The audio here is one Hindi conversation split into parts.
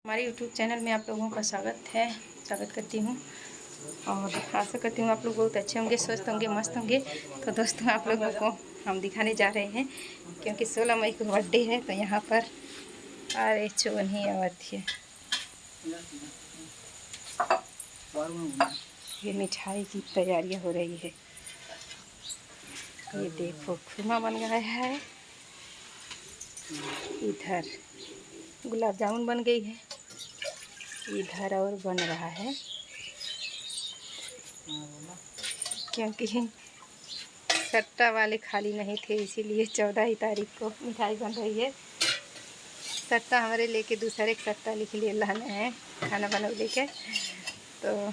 हमारे YouTube चैनल में आप लोगों का स्वागत करती हूँ और आशा करती हूँ आप लोग बहुत अच्छे होंगे, स्वस्थ होंगे, मस्त होंगे। तो दोस्तों आप लोगों को हम दिखाने जा रहे हैं क्योंकि 16 मई को बर्थडे है। तो यहाँ पर अरे चोनी आवत है, ये मिठाई की तैयारियाँ हो रही है। ये देखो खुरमा बन गया है, इधर गुलाब जामुन बन गई है, इधर और बन रहा है क्योंकि सट्टा वाले खाली नहीं थे, इसीलिए 14 तारीख को मिठाई बन रही है। सट्टा हमारे लेके दूसरे एक सट्टा लिख लिए लाना है खाना बना लेके। तो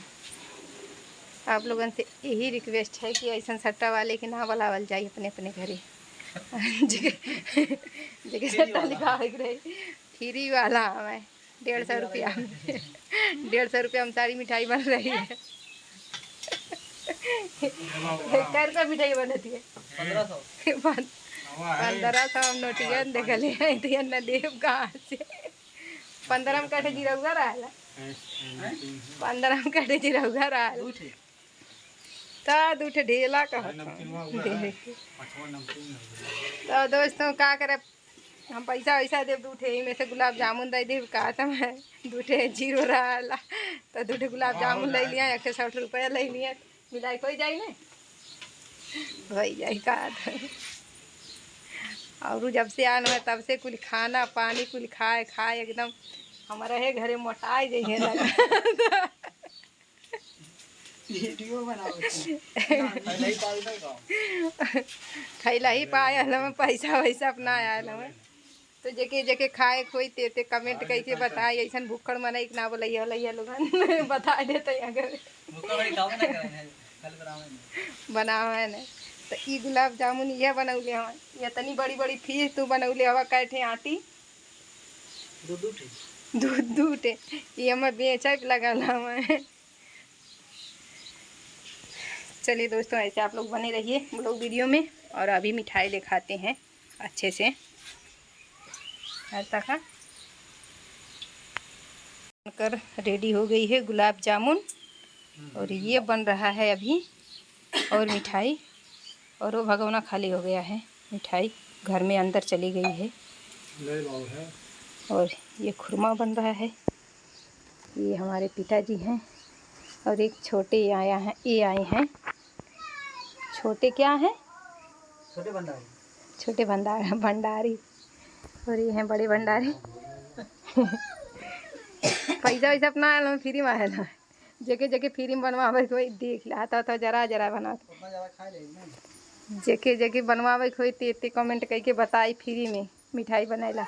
आप लोगों से यही रिक्वेस्ट है कि ऐसा सट्टा वाले के ना बुलावल जाए अपने अपने घरे। जगह सट्टा लिखा रही फ्री वाला हमें 150 रुपया में 150 रुपया में सारी मिठाई बन रही है। कैर का मिठाई बनती है 1500 हम नोटियन देखले न देव कहाँ से 15 में कटे जिरौगा रहा 15 में कटे जिरौगा रहा तो दूठे ढेला कह। तो दोस्तों का करे, हम पैसा वैसा देव दूठे में से गुलाब जामुन दे देव का समय दूठे जीरो रहा तो दूठे गुलाब जामुन ले लिया 160 रुपया ले लिया, मिलाई कोई जाए ना वही जाए का। और जब से आना है तब से कुल खाना पानी कुल खाए एकदम हमारा है घरे मोटाई जाइए लगा। खैला ही पाया हमें पैसा वैसा अपना आया हमें। तो जेके खाए खोई ते कमेंट कैसे बताए ऐसा भूखड़ मनाई ना बोलिए लोग बता देते अगर बनावे न। तो ई गुलाब जामुन यह बनौले हवा, ये तनी बड़ी बड़ी फीस तू बनौले हवा कैठे आटी दूध ये हमें बेचे लगल हमें। चलिए दोस्तों ऐसे आप लोग बने रहिए लोग वीडियो में। और अभी मिठाई दिखाते हैं अच्छे से ऐसा का बनकर रेडी हो गई है गुलाब जामुन और ये बन रहा है अभी और मिठाई। और वो भगोना खाली हो गया है, मिठाई घर में अंदर चली गई है। और ये खुरमा बन रहा है, ये हमारे पिताजी हैं और एक छोटे आया है, ये आए हैं छोटे क्या हैं छोटे भंडारी और ये हैं बड़े भंडारी। पैसा वैसा अपना फ्री में आया था, जगह फ्री में बनवावे कोई देख लाता तो जरा बना जगह बनवावे कोई ते कमेंट करके बताई फ्री में मिठाई बनाएला।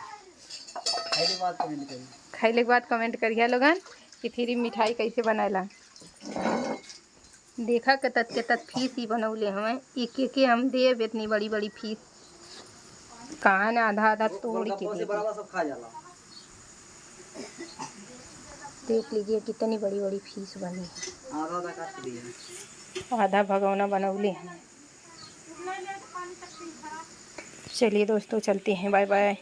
खैले के बाद कमेंट करिए लोगन कि फ्री मिठाई कैसे बनाएला। देखा के तत फीस ही बनौले हमें एक हम देव इतनी बड़ी बड़ी फीस कहाँ ने आधा तोड़ के देख लीजिए कितनी बड़ी बड़ी फीस बनी, आधा भगोना बनौले हैं। चलिए दोस्तों चलते हैं, बाय बाय।